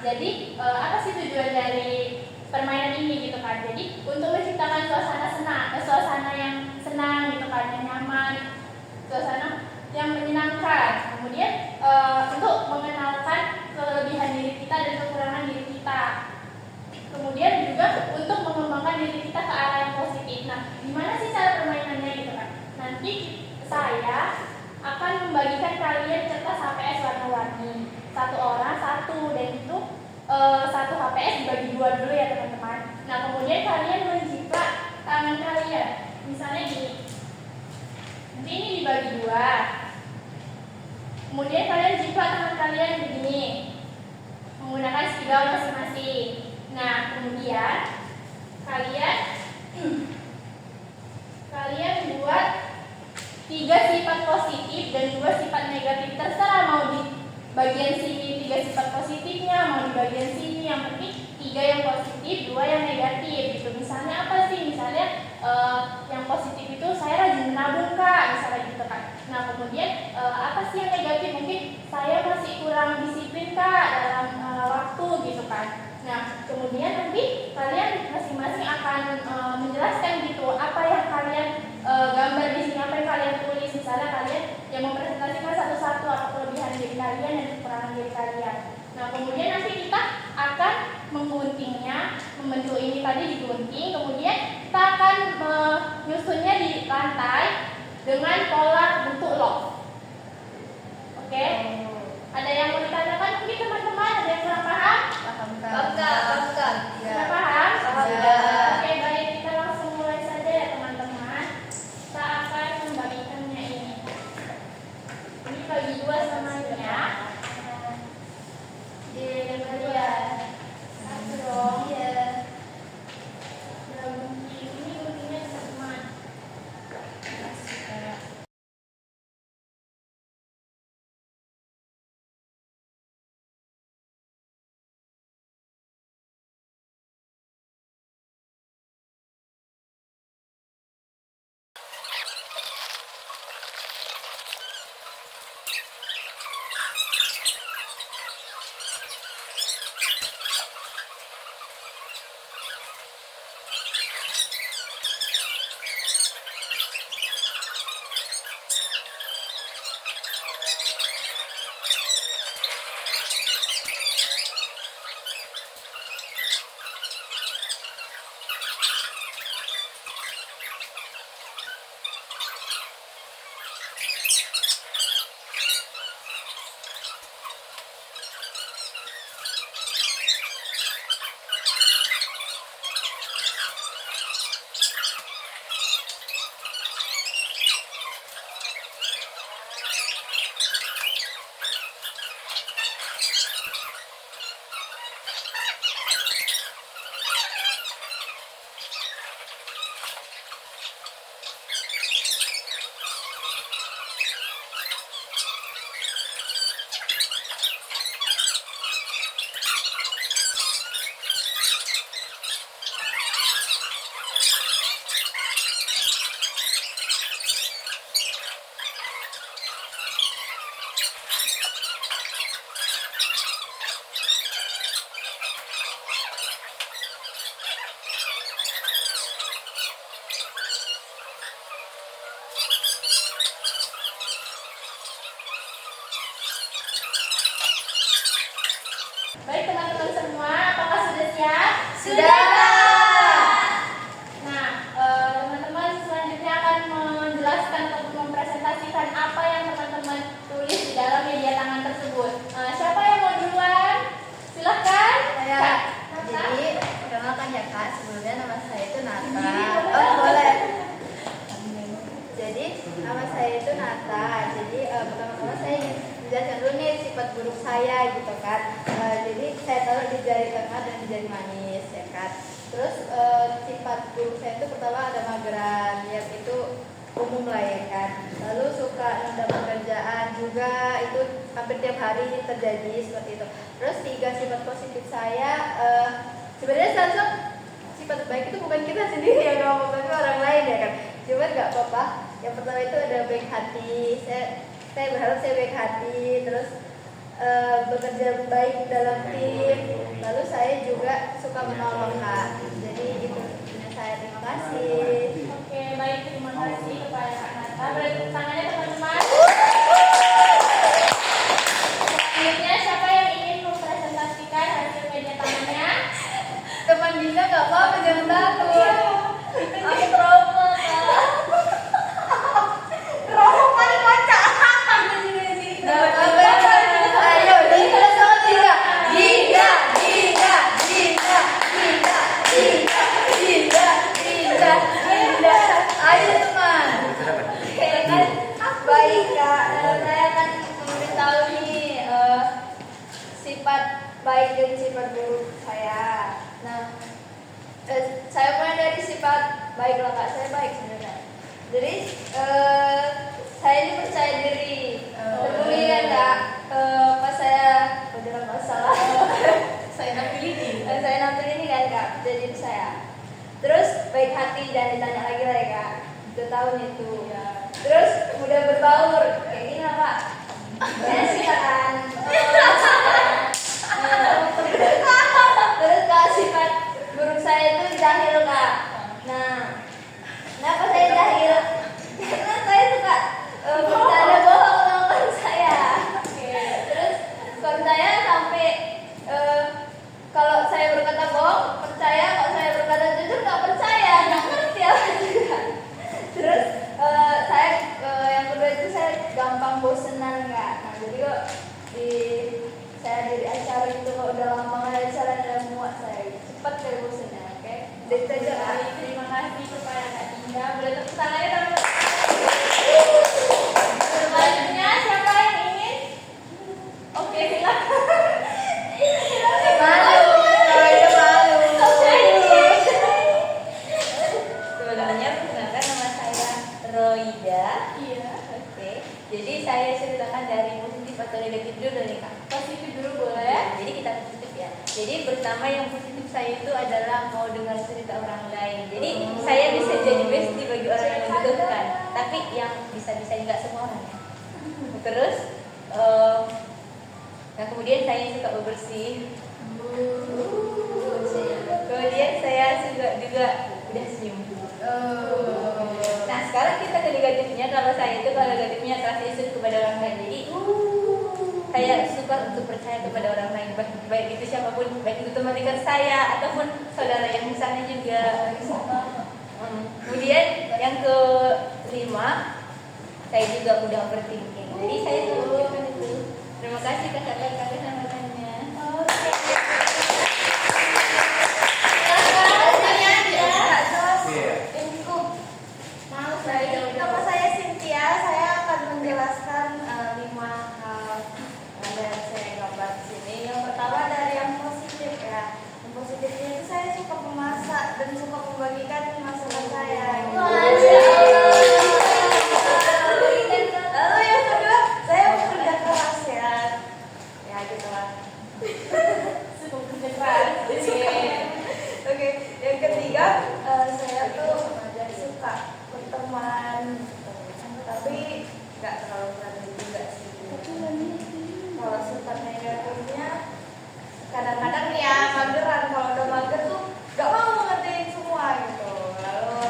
jadi apa sih tujuan dari permainan ini gitu kan? Jadi untuk menciptakan suasana yang senang gitu kan, yang nyaman, suasana yang menyenangkan. Kemudian untuk mengenalkan kelebihan diri kita dan kekurangan diri kita. Kemudian juga untuk mengembangkan diri kita ke arah yang positif. Nah, gimana sih cara permainannya gitu kan? Nanti saya akan membagikan kalian kertas HPS warna-warni. Satu orang satu, dan itu satu HPS dibagi dua dulu ya teman-teman. Nah, kemudian kalian menjiplak tangan kalian. Misalnya gini. Nanti ini dibagi dua. Kemudian kalian jiplak tangan kalian begini, menggunakan spidol masing-masing. Nah, kemudian kalian buat 3 sifat positif dan 2 sifat negatif. Terserah mau di bagian sini 3 sifat positifnya, mau di bagian sini, yang penting 3 yang positif, 2 yang negatif gitu. Misalnya apa sih? Misalnya yang positif itu saya rajin menabung Kak, misalnya gitu kan. Nah, kemudian apa sih yang negatif? Mungkin saya masih kurang disiplin Kak dalam waktu gitu kan. Nah, kemudian nanti kalian masing-masing akan menjelaskan gitu apa yang kalian gambar di sini, apa yang kalian tulis. Misalnya kalian yang mempresentasikan satu-satu apa kelebihan diri kalian dan kekurangan diri kalian. Nah, kemudian nanti kita akan mengguntingnya, membentuk ini tadi digunting, kemudian kita akan menyusunnya di lantai dengan pola bentuk love. Oke? Ada yang mau ditanyakan mungkin teman-teman? Ada yang kurang paham? Paham Kak. Sudah paham? Ya. Oke, baik, kita langsung mulai saja ya teman-teman. Kita akan membagikannya ini. Ini bagi 2 semuanya. Yang kalian satu dong. Iya. Udah gunting. Ini guntingnya teman-teman. Baik teman-teman semua, apakah sudah siap? Sudah. Nah, teman-teman selanjutnya akan menjelaskan atau mempresentasikan apa yang teman-teman tulis di dalam media tangan tersebut. Siapa yang mau duluan? Silahkan. Saya. Jadi, perkenalkan ya Kak, sebelumnya nama saya itu Nata. Oh, boleh. Jadi, nama saya itu Nata. Jadi, pertama-tama saya ingin menjelaskan dulu nih sifat buruk saya gitu kan. Jadi, saya taruh di jari tengah dan di jari manis ya kan. Terus, sifat buruk saya itu pertama ada mageran, yang itu umum lah ya kan. Lalu suka nunda pekerjaan juga, itu hampir tiap hari terjadi seperti itu. Terus 3 sifat positif saya, sebenarnya langsung sifat baik itu bukan kita sendiri yang ngomong, tapi orang lain ya kan. Cuma nggak apa-apa. Yang pertama itu ada baik hati. Saya berharap saya baik hati. Terus bekerja baik dalam tim, lalu saya juga suka menolong Kak. Jadi gitu saya, terima kasih. Oke, baik, terima kasih kepada Kak Nata. Beri tepuk tangannya teman-teman. Selanjutnya siapa yang ingin mempresentasikan hasil kerja tangannya? Teman Dina nggak apa-apa, jangan takut. Aku trauma Kak. Trauma paling kocak. Nggak apa-apa. Ayo, Dina sama Dina. Dina, Dina, Dina, Dina, Dina, Dina, Dina, Dina. Ayo teman. Ya kan, baik Kak. Saya akan memberitahu nih sifat baik dan sifat buruk saya. Nah, saya mulai dari sifat baik lah Kak. Saya baik sebenarnya. Jadi saya ini percaya diri. Peduli kan Kak. Pas saya dalam masalah saya nampil ini kan Kak. Jadi saya. Terus baik hati, jangan ditanya lagi lah ya Kak. Udah tahun itu. Terus mudah berbaur. Kayak gini lah Kak. Saya sih kan. Terus Kak, sifat buruk saya itu jahil Kak. Nah, kenapa saya jahil? Karena saya suka bercanda bohong sama kawan saya. Terus kawan saya sampai kalau saya berkata bohong percaya, kalau saya berkata jujur nggak percaya, nggak ngerti apa juga. Terus saya yang kedua itu saya gampang bosenan Kak. Nah, jadi kok saya di acara itu kalau udah lama nggak ada acara dan muat saya cepat kayak bosennya. Oke, dari saja Kak. Terima kasih kepada Kak Dinda. Boleh tepuk tangannya teman-teman. Selanjutnya siapa yang ingin? Oke, silakan. Malu, kalau itu malu. Sebenarnya perkenalkan nama saya Roida. Iya. Oke. Jadi saya ceritakan dari positif atau negatif dulu nih Kak. Positif dulu boleh. Jadi kita positif ya. Jadi pertama yang positif saya itu adalah mau dengar cerita orang lain. Jadi saya bisa jadi bestie bagi orang yang membutuhkan. Tapi yang bisa-bisa enggak semua orang ya. Terus nah kemudian saya suka bebersih. Kemudian saya juga udah senyum. Nah sekarang kita ke negatifnya. Kalau saya itu kalau negatifnya trust kepada orang lain. Jadi saya suka untuk percaya kepada orang lain, baik itu siapapun, baik itu teman dekat saya ataupun saudara yang di sana juga. Kemudian yang kelima, saya juga mudah overthinking. Jadi saya tunjukkan itu. Terima kasih kakak-kakak sama-samanya. Oke. Nama saya Cynthia, saya akan menjelaskan 5 hal yang saya gambar di sini. Yang pertama dari yang positif ya. Yang positifnya itu saya suka memasak dan suka membagikan masakan saya. Lalu yang kedua, saya bekerja keras ya. Ya gitulah. Cukup kerja keras. Oke, yang ketiga saya tuh suka berteman, tapi nggak terlalu berani juga sih. Kalau sifat negatifnya, kadang-kadang ya mageran. Kalau udah mager tuh nggak mau ngertiin semua gitu. Lalu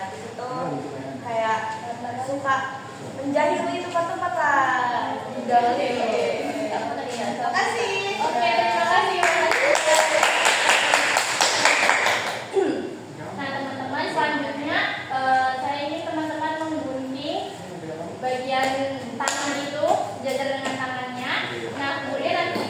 di situ kayak suka menjahili tempat-tempat lah. Terima kasih. Oke, terima kasih. Nah, teman-teman, selanjutnya saya ingin teman-teman menggunting bagian tangan itu, sejajar dengan tangannya. Nah, kemudian nanti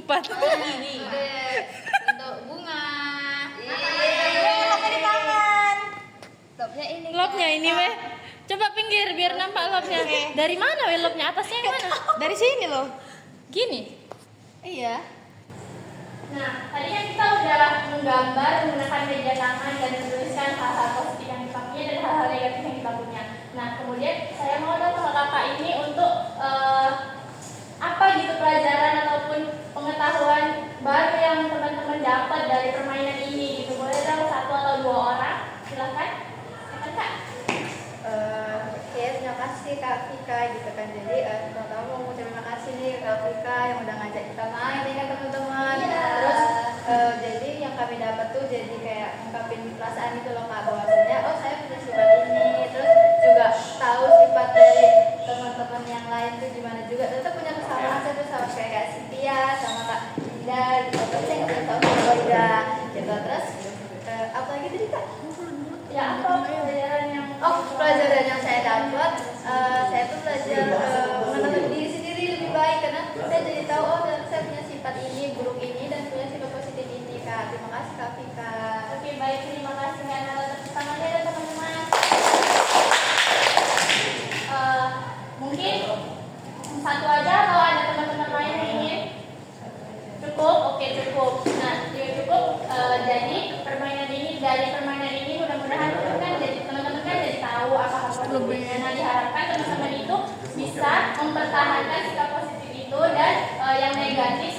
4. Ini. Untuk bunga. Lopnya di tangan. Lopnya ini. Lobnya ini weh. Coba pinggir biar nampak lobnya. Dari mana weh lobnya? Atasnya yang mana? Dari sini loh. Gini. Iya. Nah, tadi kan kita udah menggambar menggunakan meja tangan dan menuliskan hal-hal positif yang kita punya dan hal-hal negatif yang kita punya. Nah, kemudian saya mau dong sama kakak ini untuk apa gitu pelajaran ataupun pengetahuan baru yang teman-teman dapat dari permainan ini gitu. Boleh dong 1 atau 2 orang? Silakan. Silakan Kak. Oke, terima kasih Kak Vika gitu kan. Jadi pertama mau terima kasih nih Kak Vika yang udah ngajak kita main nih kan teman-teman. Iya. Terus jadi yang kami dapat tuh jadi kayak ngungkapin perasaan itu loh Kak, bahwasanya oh saya punya sifat ini. Terus juga tahu sifat dari teman-teman yang lain tuh gimana juga. Tetap punya kesamaan saya tuh sama kayak Kak Cynthia sama Kak Indah gitu. Terus saya nggak tahu sama Kak Indah gitu. Terus apa lagi tadi Kak? Ya, apa pelajaran yang Pelajaran yang saya dapat, saya tuh belajar mengenal diri sendiri lebih baik karena saya jadi tahu saya punya sifat ini, buruk ini dan punya sifat positif ini Kak. Terima kasih Kak Vika. Oke, baik, terima kasih Kak Nala. Tepuk tangannya dan teman-teman. Mungkin satu aja atau ada teman-teman lain yang ingin? Cukup? Oke, cukup. Nah, cukup. Jadi dari permainan ini mudah-mudahan kan jadi teman-teman kan jadi tahu apa positifnya. Nah, diharapkan teman-teman itu bisa mempertahankan sikap positif itu dan yang negatif